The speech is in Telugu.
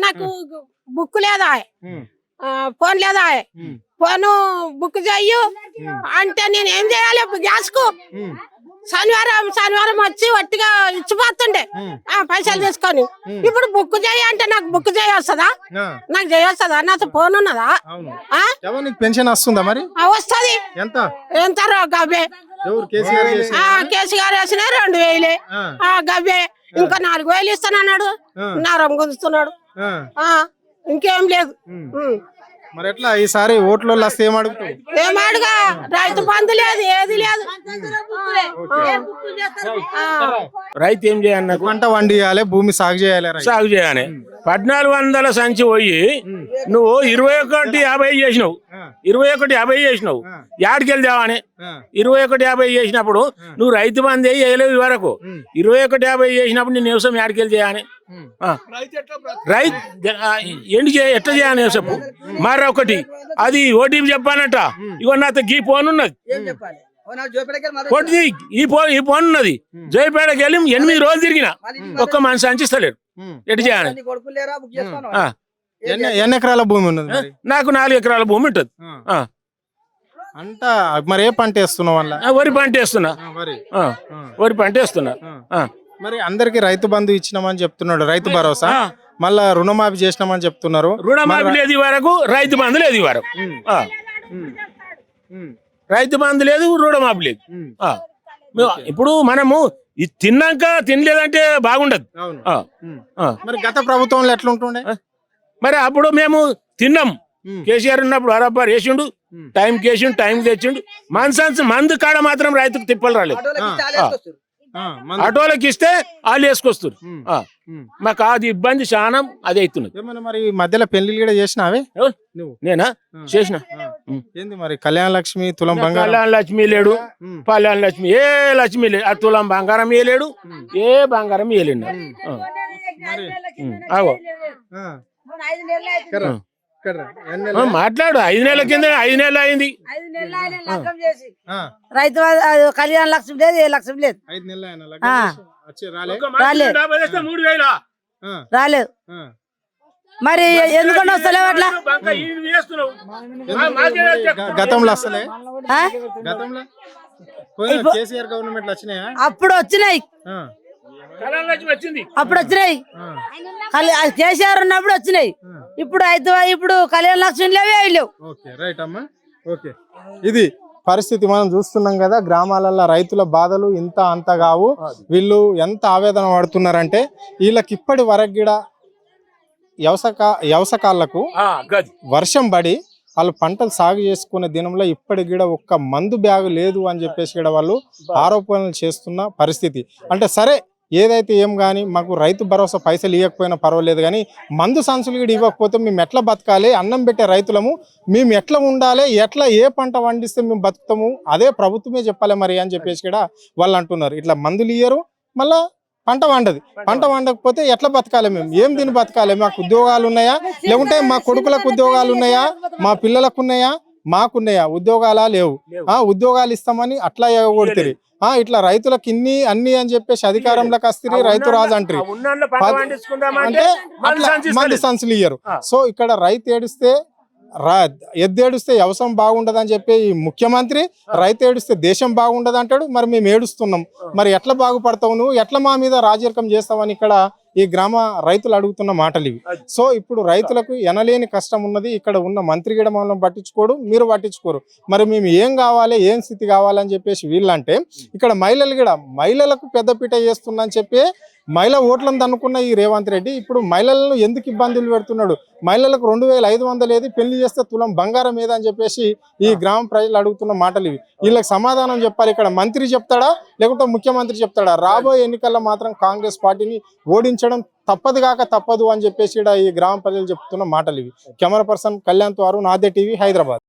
నాకు బుక్ లేదా ఫోన్ లేదా ఫోను బుక్ చెయ్యు అంటే నేను ఏం చేయాలి గ్యాస్ కు శనివారం వచ్చి వట్టిగా ఇచ్చిపోతుండే పైసలు తీసుకొని ఇప్పుడు బుక్ చేయ అంటే నాకు బుక్ చేయొస్తుందా నాకు చేయొస్తుందా నాతో ఫోన్ ఉన్నదా పెన్షన్ వస్తుందా మరి వస్తుంది ఎంత గవ్వే కేసీఆర్ వేసిన 2000 గవ్వే ఇంకా 4000 ఇస్తానన్నాడు నారం గుంజుతున్నాడు ఇంకేం లేదు మరి ఎట్లా ఈసారి ఓట్లు వస్తే ఏమడుగా రైతు బంధు లేదు ఏది లేదు రైతు ఏం చేయాలి పంట వండియాలి భూమి సాగు చేయాలి 1400 సంచి పోయి నువ్వు 21,50 చేసినావు 21,50 చేసినావు యాడికెళ్ళి దేవాని 21,50 చేసినప్పుడు నువ్వు రైతు బంధు వేయలేవు వరకు 21,50 చేసినప్పుడు నేను వ్యవసాయం యాడికెళ్ళి చేయాలి రైతు ఎండి ఎట్లా చేయాలి చెప్పు మరొకటి అది ఓటీపీ చెప్పానట ఇగో నాతో గీ ఫోన్ ఉన్నది ఈ ఫోన్ ఉన్నది జయపేటకి వెళ్ళి 8 రోజులు తిరిగిన ఒక్క మనిషి అంచిస్తలేడు ఎటు చేయాలి ఎన్ని ఎకరాల భూమి ఉన్నది నాకు 4 ఎకరాల భూమి ఉంటది అంట మరి ఏ పంట వేస్తున్నావు వరి పంట వేస్తున్నా వరి పంట వేస్తున్నా మరి అందరికి రైతు బంధు ఇచ్చినామని చెప్తున్నాడు రైతు భరోసా మళ్ళా రుణమాఫీ చేసినామని చెప్తున్నారు రుణమాఫీ లేదు వరకు రైతు బంధు లేదు వరకు రైతు బంధు లేదు రుణమాఫీ లేదు ఇప్పుడు మనము తిన్నాక తినలేదంటే బాగుండదు మరి గత ప్రభుత్వంలో ఎట్లుంటుండే మరి అప్పుడు మేము తిన్నాం కేసీఆర్ ఉన్నప్పుడు అరబ్బార్ వేసిండు టైం కేసిండు టైం తెచ్చిండు మందు కాడ మాత్రం రైతుకు తిప్పలు రాలేదు ఆటోలకు ఇస్తే వాళ్ళు వేసుకొస్తారు మాకు అది ఇబ్బంది చాలా అది అవుతున్నది మరి మధ్యలో పెళ్లి కూడా చేసినావే నేనా చేసిన ఏంది మరి కళ్యాణ లక్ష్మి తులం బంగారం కళ్యాణ లక్ష్మి లేడు కళ్యాణ లక్ష్మి ఏ లక్ష్మి లేదు ఆ తులం బంగారం వేయలేడు ఏ బంగారం వేయలేడు మాట్లాడు 5 నెలల కింద 5 నెలలు అయింది రైతు కళ్యాణ లక్ష్మి లేదు ఏ లక్ష్మి లేదు రాలేదు మరి ఎందుకంటే వస్తలేవు అట్లా గతంలో వస్తలే కేసీఆర్ గవర్నమెంట్ వచ్చినాయా అప్పుడు వచ్చినాయి అప్పుడు వచ్చినాయి కేసీఆర్ ఉన్నప్పుడు వచ్చినాయి ఇప్పుడు కళ్యాణ లక్ష్మి లేవు రైట్ అమ్మా ఓకే ఇది పరిస్థితి మనం చూస్తున్నాం కదా గ్రామాలలో రైతుల బాధలు ఇంత అంత కావు వీళ్ళు ఎంత ఆవేదన పడుతున్నారంటే వీళ్ళకి ఇప్పటి వరకు కూడా వ్యవసాయాలకు వర్షం పడి వాళ్ళు పంటలు సాగు చేసుకునే దినంలో ఇప్పటికి కూడా ఒక్క మందు బ్యాగు లేదు అని చెప్పేసి కూడా వాళ్ళు ఆరోపణలు చేస్తున్న పరిస్థితి అంటే సరే ఏదైతే ఏం కానీ మాకు రైతు భరోసా పైసలు ఇవ్వకపోయినా పర్వాలేదు కానీ మందు సంచులు కూడా ఇవ్వకపోతే మేము ఎట్లా బతకాలి అన్నం పెట్టే రైతులము మేము ఎట్లా ఉండాలి ఎట్లా ఏ పంట పండిస్తే మేము బతుకుతాము అదే ప్రభుత్వమే చెప్పాలి మరి అని చెప్పేసి కూడా వాళ్ళు అంటున్నారు ఇట్లా మందులు ఇయ్యరు మళ్ళా పంట వండకపోతే ఎట్లా బతకాలి మేము ఏం తిని బతకాలి మాకు ఉద్యోగాలు ఉన్నాయా లేకుంటే మా కొడుకులకు ఉద్యోగాలు ఉన్నాయా మా పిల్లలకు ఉన్నాయా మాకున్నాయా ఉద్యోగాలా లేవు ఉద్యోగాలు ఇస్తామని అట్లా కొడుతుంది ఇట్లా రైతులకు అన్ని అని చెప్పేసి అధికారంలోకి వస్తే రైతు రాజు అంటారు అంటే మంది సంచులు ఇయ్యరు సో ఇక్కడ రైతు ఏడిస్తే ఎద్దేడుస్తే వ్యవసాయం బాగుండదు అని చెప్పి ఈ ముఖ్యమంత్రి రైతు ఏడిస్తే దేశం బాగుండదు అంటాడు మరి మేము ఏడుస్తున్నాం మరి ఎట్లా బాగుపడతావు నువ్వు ఎట్లా మా మీద రాజరికం చేస్తావని ఇక్కడ ఈ గ్రామ రైతులు అడుగుతున్న మాటలు ఇవి సో ఇప్పుడు రైతులకు ఎనలేని కష్టం ఉన్నది ఇక్కడ ఉన్న మంత్రి గిడ మనం పట్టించుకోడు మీరు పట్టించుకోరు మరి మేము ఏం కావాలి ఏం స్థితి కావాలని చెప్పేసి వీళ్ళంటే ఇక్కడ మహిళలకు పెద్దపీట చేస్తున్నా అని చెప్పి మహిళ ఓట్లను దన్నుకున్న ఈ రేవంత్ రెడ్డి ఇప్పుడు మహిళలను ఎందుకు ఇబ్బందులు పెడుతున్నాడు మహిళలకు 2500 ఏది పెళ్లి చేస్తే తులం బంగారం ఏదని చెప్పేసి ఈ గ్రామ ప్రజలు అడుగుతున్న మాటలు ఇవి వీళ్ళకి సమాధానం చెప్పాలి ఇక్కడ మంత్రి చెప్తాడా లేకుంటే ముఖ్యమంత్రి చెప్తాడా రాబోయే ఎన్నికల్లో మాత్రం కాంగ్రెస్ పార్టీని ఓడించడం తప్పదు అని చెప్పేసి ఈ గ్రామ ప్రజలు చెప్తున్న మాటలు ఇవి కెమెరా పర్సన్ కళ్యాణ్ తో అరుణ్ ఆద్య టీవీ హైదరాబాద్